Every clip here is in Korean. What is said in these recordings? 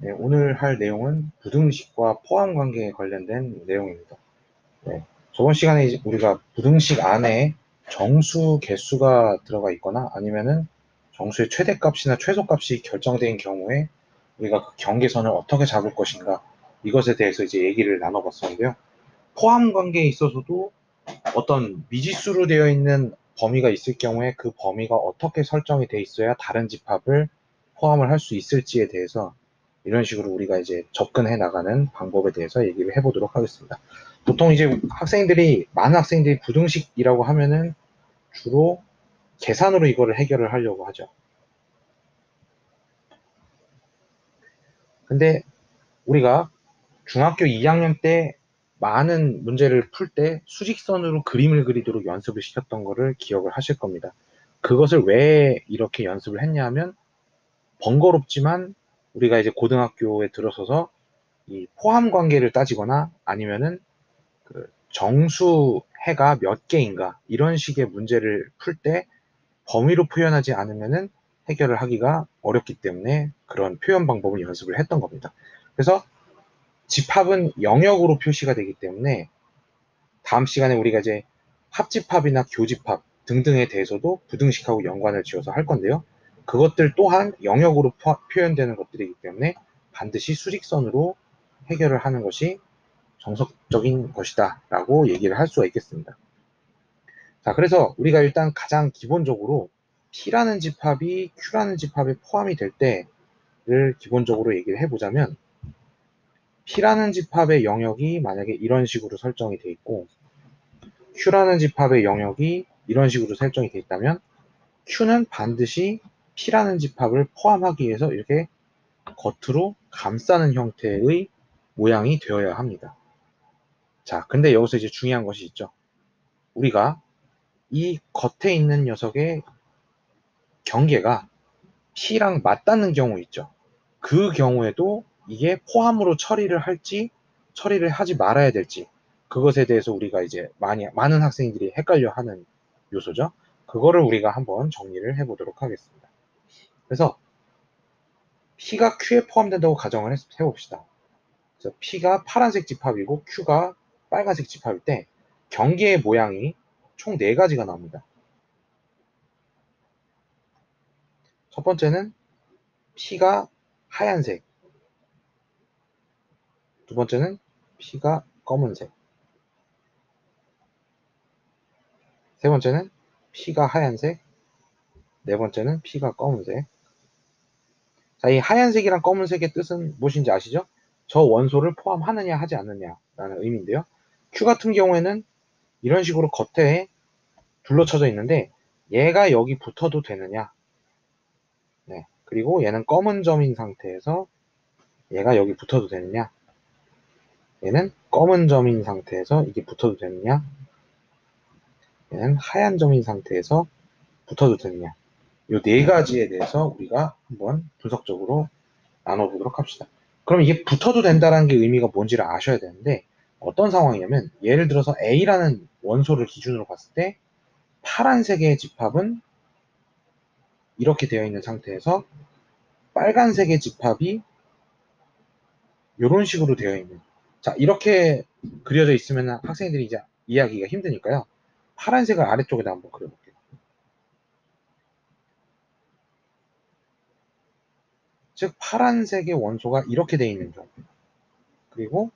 네, 오늘 할 내용은 부등식과 포함 관계에 관련된 내용입니다. 네, 저번 시간에 이제 우리가 부등식 안에 정수 개수가 들어가 있거나 아니면은 정수의 최대값이나 최소값이 결정된 경우에 우리가 그 경계선을 어떻게 잡을 것인가 이것에 대해서 이제 얘기를 나눠봤었는데요. 포함 관계에 있어서도 어떤 미지수로 되어 있는 범위가 있을 경우에 그 범위가 어떻게 설정이 돼 있어야 다른 집합을 포함을 할 수 있을지에 대해서 이런 식으로 우리가 이제 접근해 나가는 방법에 대해서 얘기를 해보도록 하겠습니다. 보통 이제 많은 학생들이 부등식이라고 하면은 주로 계산으로 이거를 해결을 하려고 하죠. 근데 우리가 중학교 2학년 때 많은 문제를 풀 때 수직선으로 그림을 그리도록 연습을 시켰던 거를 기억을 하실 겁니다. 그것을 왜 이렇게 연습을 했냐 하면 번거롭지만 우리가 이제 고등학교에 들어서서 이 포함 관계를 따지거나 아니면은 그 정수해가 몇 개인가 이런 식의 문제를 풀 때 범위로 표현하지 않으면은 해결을 하기가 어렵기 때문에 그런 표현 방법을 연습을 했던 겁니다. 그래서 집합은 영역으로 표시가 되기 때문에 다음 시간에 우리가 이제 합집합이나 교집합 등등에 대해서도 부등식하고 연관을 지어서 할 건데요. 그것들 또한 영역으로 표현되는 것들이기 때문에 반드시 수직선으로 해결을 하는 것이 정석적인 것이다 라고 얘기를 할 수가 있겠습니다. 자, 그래서 우리가 일단 가장 기본적으로 P라는 집합이 Q라는 집합에 포함이 될 때를 기본적으로 얘기를 해보자면 P라는 집합의 영역이 만약에 이런 식으로 설정이 돼 있고 Q라는 집합의 영역이 이런 식으로 설정이 돼 있다면 Q는 반드시 P라는 집합을 포함하기 위해서 이렇게 겉으로 감싸는 형태의 모양이 되어야 합니다. 자, 근데 여기서 이제 중요한 것이 있죠. 우리가 이 겉에 있는 녀석의 경계가 P랑 맞닿는 경우 있죠. 그 경우에도 이게 포함으로 처리를 할지 처리를 하지 말아야 될지 그것에 대해서 우리가 이제 많은 학생들이 헷갈려 하는 요소죠. 그거를 우리가 한번 정리를 해보도록 하겠습니다. 그래서 P가 Q에 포함된다고 가정을 해봅시다. 그래서 P가 파란색 집합이고 Q가 빨간색 집합일 때 경계의 모양이 총 4가지가 나옵니다. 첫 번째는 P가 하얀색, 두 번째는 P가 검은색, 세 번째는 P가 하얀색, 네 번째는 P가 검은색. 자, 이 하얀색이랑 검은색의 뜻은 무엇인지 아시죠? 저 원소를 포함하느냐 하지 않느냐라는 의미인데요. Q 같은 경우에는 이런 식으로 겉에 둘러쳐져 있는데 얘가 여기 붙어도 되느냐, 네. 그리고 얘는 검은 점인 상태에서 얘가 여기 붙어도 되느냐, 얘는 검은 점인 상태에서 이게 붙어도 되느냐, 얘는 하얀 점인 상태에서 붙어도 되느냐. 이 4가지에 대해서 우리가 한번 분석적으로 나눠보도록 합시다. 그럼 이게 붙어도 된다는 게 의미가 뭔지를 아셔야 되는데 어떤 상황이냐면 예를 들어서 A라는 원소를 기준으로 봤을 때 파란색의 집합은 이렇게 되어 있는 상태에서 빨간색의 집합이 이런 식으로 되어 있는, 자, 이렇게 그려져 있으면 학생들이 이제 이해하기가 힘드니까요. 파란색을 아래쪽에다 한번 그려볼게요. 즉 파란색의 원소가 이렇게 되어 있는 경우, 그리고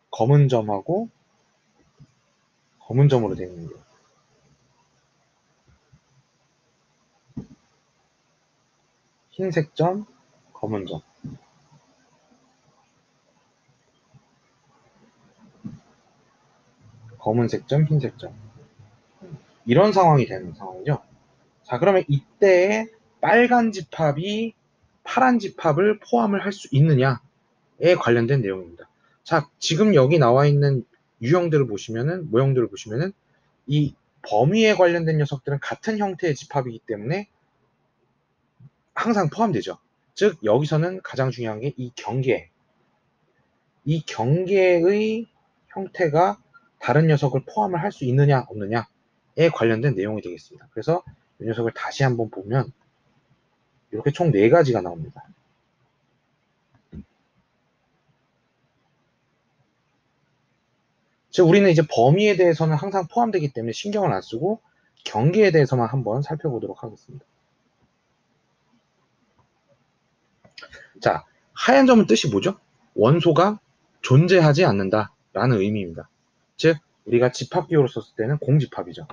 검은 점하고 검은 점으로 되어 있는 경우, 흰색 점, 검은 점, 검은색 점, 흰색 점, 이런 상황이 되는 상황이죠. 자, 그러면 이때에 빨간 집합이 파란 집합을 포함을 할 수 있느냐에 관련된 내용입니다. 자, 지금 여기 나와 있는 유형들을 보시면은, 모형들을 보시면은 이 범위에 관련된 녀석들은 같은 형태의 집합이기 때문에 항상 포함되죠. 즉 여기서는 가장 중요한 게 이 경계, 이 경계의 형태가 다른 녀석을 포함을 할 수 있느냐 없느냐에 관련된 내용이 되겠습니다. 그래서 이 녀석을 다시 한번 보면 이렇게 총 4가지가 나옵니다. 즉 우리는 이제 범위에 대해서는 항상 포함되기 때문에 신경을 안 쓰고 경계에 대해서만 한번 살펴보도록 하겠습니다. 자, 하얀 점은 뜻이 뭐죠? 원소가 존재하지 않는다라는 의미입니다. 즉 우리가 집합기호로 썼을 때는 공집합이죠.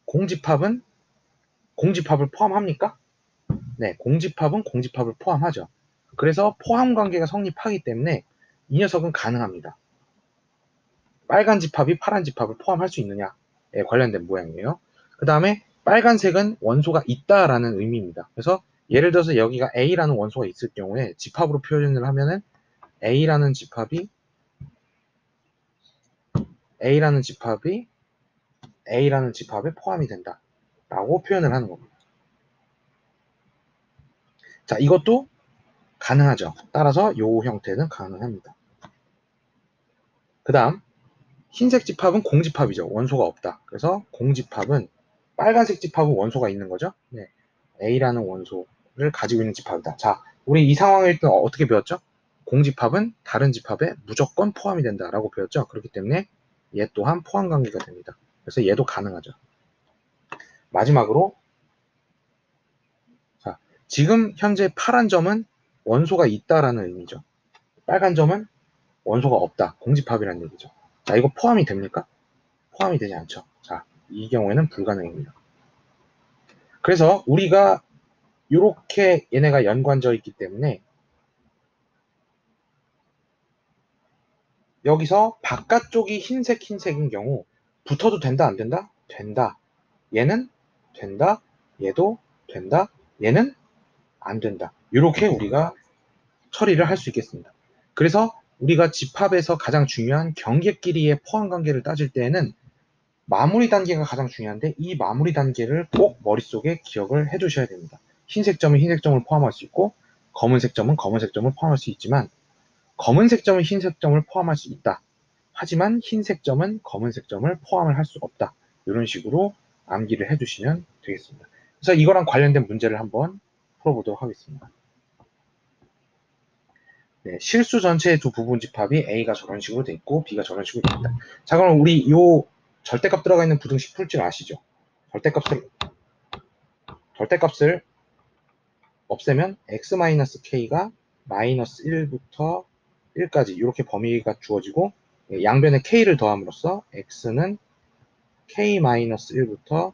공집합은 공집합을 포함합니까? 네, 공집합은 공집합을 포함하죠. 그래서 포함 관계가 성립하기 때문에 이 녀석은 가능합니다. 빨간 집합이 파란 집합을 포함할 수 있느냐에 관련된 모양이에요. 그 다음에 빨간색은 원소가 있다라는 의미입니다. 그래서 예를 들어서 여기가 A라는 원소가 있을 경우에 집합으로 표현을 하면은 A라는 집합이 A라는 집합이 A라는 집합에 포함이 된다 라고 표현을 하는 겁니다. 자, 이것도 가능하죠. 따라서 이 형태는 가능합니다. 그 다음 흰색 집합은 공집합이죠. 원소가 없다. 그래서 공집합은 빨간색 집합은 원소가 있는 거죠. 네. A라는 원소를 가지고 있는 집합이다. 자, 우리 이 상황일 때 어떻게 배웠죠? 공집합은 다른 집합에 무조건 포함이 된다라고 배웠죠. 그렇기 때문에 얘 또한 포함 관계가 됩니다. 그래서 얘도 가능하죠. 마지막으로 자, 지금 현재 파란 점은 원소가 있다라는 의미죠. 빨간 점은 원소가 없다. 공집합이라는 얘기죠. 자, 이거 포함이 됩니까? 포함이 되지 않죠. 자, 이 경우에는 불가능입니다. 그래서 우리가 이렇게 얘네가 연관되어 있기 때문에 여기서 바깥쪽이 흰색인 경우 붙어도 된다 안 된다? 된다. 얘는 된다. 얘도 된다. 얘는 안 된다. 이렇게 우리가 처리를 할 수 있겠습니다. 그래서 우리가 집합에서 가장 중요한 경계끼리의 포함 관계를 따질 때에는 마무리 단계가 가장 중요한데 이 마무리 단계를 꼭 머릿속에 기억을 해두셔야 됩니다. 흰색 점은 흰색 점을 포함할 수 있고 검은색 점은 검은색 점을 포함할 수 있지만 검은색 점은 흰색 점을 포함할 수 있다. 하지만 흰색 점은 검은색 점을 포함을 할 수 없다. 이런 식으로 암기를 해두시면 되겠습니다. 그래서 이거랑 관련된 문제를 한번 풀어보도록 하겠습니다. 네, 실수 전체의 두 부분 집합이 A가 저런 식으로 돼 있고 B가 저런 식으로 돼 있다. 자, 그럼 우리 이 절대값 들어가 있는 부등식 풀 줄 아시죠? 절대값을 없애면 x-k가 마이너스 1부터 1까지 이렇게 범위가 주어지고 양변에 k를 더함으로써 x는 k-1부터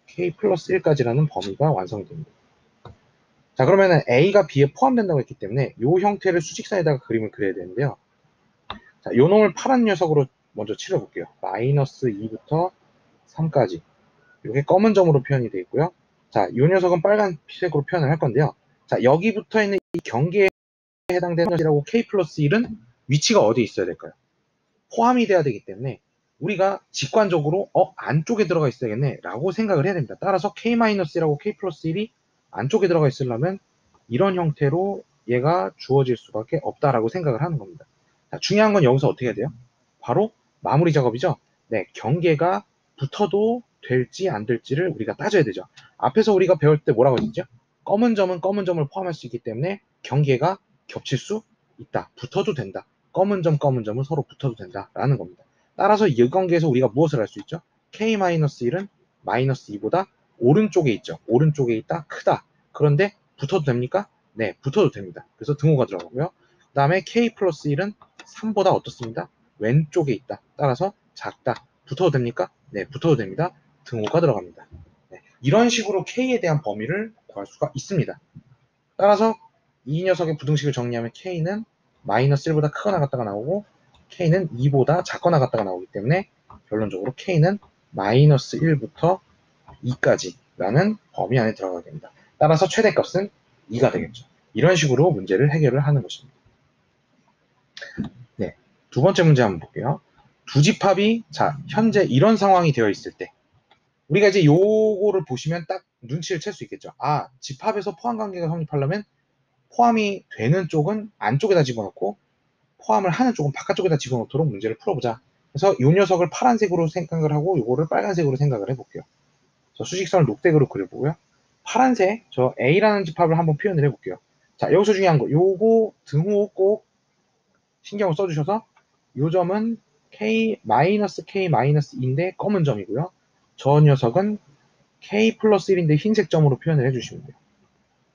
k 플러스 1까지라는 범위가 완성됩니다. 자, 그러면은 a가 b에 포함된다고 했기 때문에 이 형태를 수직선에다가 그림을 그려야 되는데요. 자, 요 놈을 파란 녀석으로 먼저 칠해볼게요. 마이너스 2부터 3까지. 이게 검은 점으로 표현이 되어 있고요. 자, 이 녀석은 빨간색으로 표현을 할 건데요. 자, 여기 붙어 있는 이 경계에 해당되는 것이라고 k 플러스 1은 위치가 어디에 있어야 될까요? 포함이 돼야 되기 때문에 우리가 직관적으로 안쪽에 들어가 있어야겠네 라고 생각을 해야 됩니다. 따라서 k-1하고 k 플러스 1이 안쪽에 들어가 있으려면 이런 형태로 얘가 주어질 수밖에 없다라고 생각을 하는 겁니다. 자, 중요한 건 여기서 어떻게 해야 돼요? 바로 마무리 작업이죠. 네, 경계가 붙어도 될지 안 될지를 우리가 따져야 되죠. 앞에서 우리가 배울 때 뭐라고 했죠? 검은 점은 검은 점을 포함할 수 있기 때문에 경계가 겹칠 수 있다. 붙어도 된다. 검은 점은 서로 붙어도 된다라는 겁니다. 따라서 이 관계에서 우리가 무엇을 할 수 있죠? k-1은 마이너스 2보다 오른쪽에 있죠. 오른쪽에 있다. 크다. 그런데 붙어도 됩니까? 네, 붙어도 됩니다. 그래서 등호가 들어가고요. 그 다음에 k 플러스 1은 3보다 어떻습니다? 왼쪽에 있다. 따라서 작다. 붙어도 됩니까? 네, 붙어도 됩니다. 등호가 들어갑니다. 네, 이런 식으로 k에 대한 범위를 구할 수가 있습니다. 따라서 이 녀석의 부등식을 정리하면 k는 마이너스 1보다 크거나 같다가 나오고 k는 2보다 작거나 같다가 나오기 때문에 결론적으로 k는 마이너스 1부터 2까지라는 범위 안에 들어가게 됩니다. 따라서 최대값은 2가 되겠죠. 이런 식으로 문제를 해결을 하는 것입니다. 네, 두 번째 문제 한번 볼게요. 두 집합이 현재 이런 상황이 되어 있을 때 우리가 이제 요거를 보시면 딱 눈치를 챌 수 있겠죠. 집합에서 포함 관계가 성립하려면 포함이 되는 쪽은 안쪽에다 집어넣고 포함을 하는 쪽은 바깥쪽에다 집어넣도록 문제를 풀어보자. 그래서 이 녀석을 파란색으로 생각을 하고 요거를 빨간색으로 생각을 해볼게요. 수직선을 녹색으로 그려보고요. 파란색 저 A라는 집합을 한번 표현을 해볼게요. 자, 여기서 중요한 거 요거 등호 꼭 신경을 써주셔서 요 점은 마이너스 K 마이너스 2인데 검은 점이고요. 저 녀석은 K 플러스 1인데 흰색 점으로 표현을 해주시면 돼요.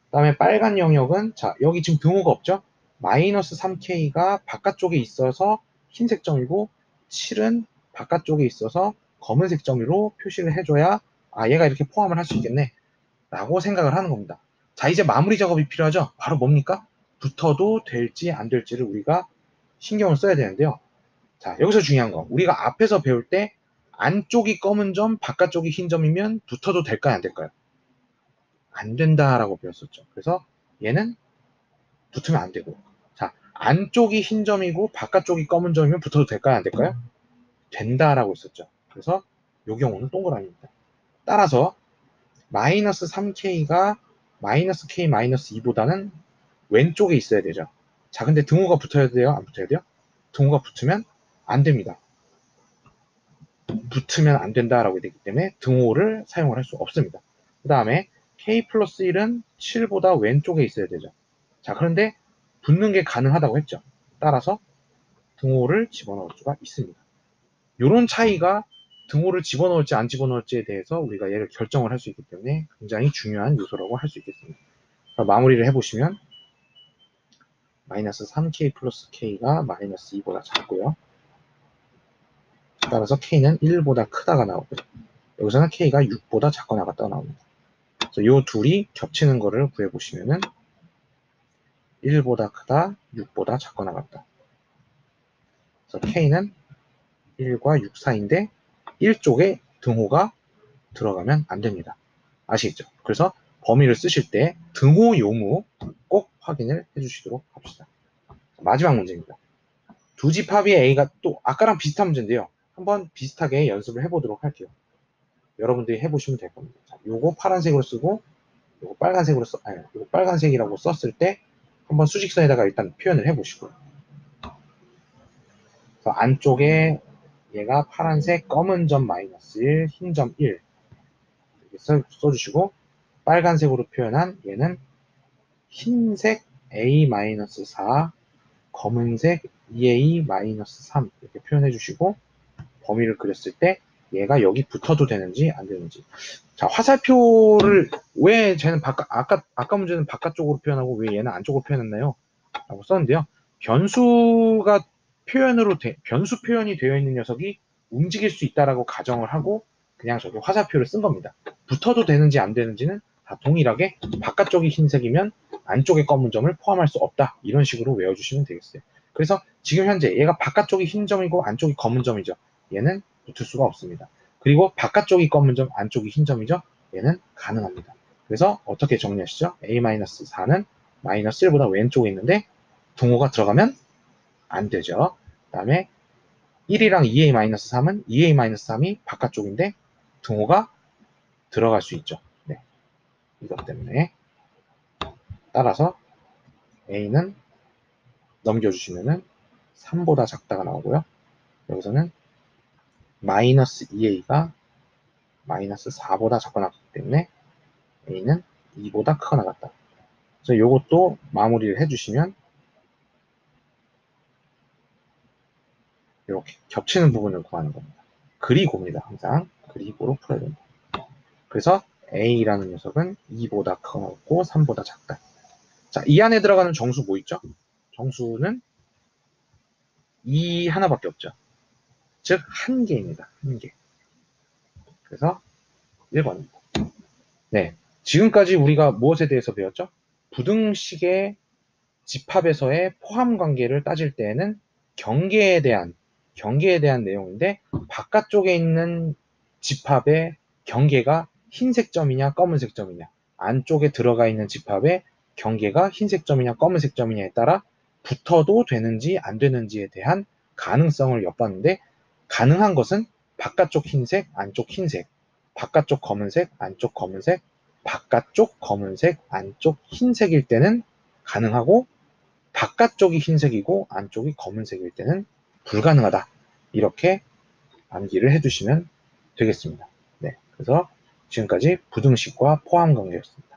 그 다음에 빨간 영역은, 자, 여기 지금 등호가 없죠? 마이너스 3K가 바깥쪽에 있어서 흰색 점이고, 7은 바깥쪽에 있어서 검은색 점으로 표시를 해줘야, 아, 얘가 이렇게 포함을 할 수 있겠네. 라고 생각을 하는 겁니다. 자, 이제 마무리 작업이 필요하죠? 바로 뭡니까? 붙어도 될지 안 될지를 우리가 신경을 써야 되는데요. 자, 여기서 중요한 거. 우리가 앞에서 배울 때 안쪽이 검은 점, 바깥쪽이 흰 점이면 붙어도 될까요? 안 될까요? 안 된다라고 배웠었죠. 그래서 얘는 붙으면 안 되고. 자, 안쪽이 흰 점이고 바깥쪽이 검은 점이면 붙어도 될까요? 안 될까요? 된다라고 했었죠. 그래서 이 경우는 동그라미입니다. 따라서 마이너스 3K가 마이너스 K 마이너스 2보다는 왼쪽에 있어야 되죠. 자, 근데 등호가 붙어야 돼요? 안 붙어야 돼요? 등호가 붙으면 안 됩니다. 붙으면 안 된다라고 되기 때문에 등호를 사용을 할 수 없습니다. 그 다음에 K 플러스 1은 7보다 왼쪽에 있어야 되죠. 자, 그런데 붙는 게 가능하다고 했죠. 따라서 등호를 집어넣을 수가 있습니다. 이런 차이가 등호를 집어넣을지 안 집어넣을지에 대해서 우리가 얘를 결정을 할 수 있기 때문에 굉장히 중요한 요소라고 할 수 있겠습니다. 마무리를 해보시면 마이너스 3K 플러스 K가 마이너스 2보다 작고요. 따라서 K는 1보다 크다가 나오고요. 여기서는 K가 6보다 작거나 같다가 나옵니다. 그래서 이 둘이 겹치는 거를 구해보시면은 1보다 크다, 6보다 작거나 같다. 그래서 K는 1과 6 사이인데 1쪽에 등호가 들어가면 안 됩니다. 아시겠죠? 그래서 범위를 쓰실 때 등호 요무 꼭 확인을 해주시도록 합시다. 마지막 문제입니다. 두 집합의 A가 또 아까랑 비슷한 문제인데요. 한번 비슷하게 연습을 해보도록 할게요. 여러분들이 해보시면 될 겁니다. 자, 요거 파란색으로 쓰고 요거 빨간색으로 요거 빨간색이라고 썼을 때 한번 수직선에다가 일단 표현을 해보시고요. 그래서 안쪽에 얘가 파란색 검은 점 마이너스 1, 흰 점 1 이렇게 써주시고 빨간색으로 표현한 얘는 흰색 A-4, 검은색 2A-3 이렇게 표현해 주시고 범위를 그렸을 때 얘가 여기 붙어도 되는지 안 되는지. 자, 화살표를 왜 쟤는 아까 문제는 바깥쪽으로 표현하고 왜 얘는 안쪽으로 표현했나요? 라고 썼는데요. 변수가 변수 표현이 되어 있는 녀석이 움직일 수 있다라고 가정을 하고 그냥 저기 화살표를 쓴 겁니다. 붙어도 되는지 안 되는지는 다 동일하게 바깥쪽이 흰색이면 안쪽에 검은 점을 포함할 수 없다. 이런 식으로 외워주시면 되겠어요. 그래서 지금 현재 얘가 바깥쪽이 흰 점이고 안쪽이 검은 점이죠. 얘는 붙을 수가 없습니다. 그리고 바깥쪽이 검은 점, 안쪽이 흰 점이죠. 얘는 가능합니다. 그래서 어떻게 정리하시죠? A-4는 마이너스 1보다 왼쪽에 있는데 등호가 들어가면 안 되죠. 그 다음에 1이랑 2A-3은 2A-3이 바깥쪽인데 등호가 들어갈 수 있죠. 네. 이것 때문에 따라서 A는 넘겨주시면은 3보다 작다가 나오고요. 여기서는 마이너스 2A가 마이너스 4보다 작거나 같기 때문에 A는 2보다 크거나 같다. 그래서 이것도 마무리를 해주시면 이렇게 겹치는 부분을 구하는 겁니다. 그리고입니다. 항상 그리고로 풀어야 됩니다. 그래서 A라는 녀석은 2보다 크거나 같고 3보다 작다. 자, 이 안에 들어가는 정수 뭐 있죠? 정수는 2 하나밖에 없죠. 즉, 한 개입니다. 한 개. 그래서 1번입니다. 네. 지금까지 우리가 무엇에 대해서 배웠죠? 부등식의 집합에서의 포함 관계를 따질 때에는 경계에 대한 내용인데 바깥쪽에 있는 집합의 경계가 흰색 점이냐 검은색 점이냐 안쪽에 들어가 있는 집합의 경계가 흰색 점이냐 검은색 점이냐에 따라 붙어도 되는지 안 되는지에 대한 가능성을 엿봤는데 가능한 것은 바깥쪽 흰색, 안쪽 흰색, 바깥쪽 검은색, 안쪽 검은색, 바깥쪽 검은색, 안쪽 흰색일 때는 가능하고 바깥쪽이 흰색이고 안쪽이 검은색일 때는 불가능하다. 이렇게 암기를 해두시면 되겠습니다. 네, 그래서 지금까지 부등식과 포함 관계였습니다.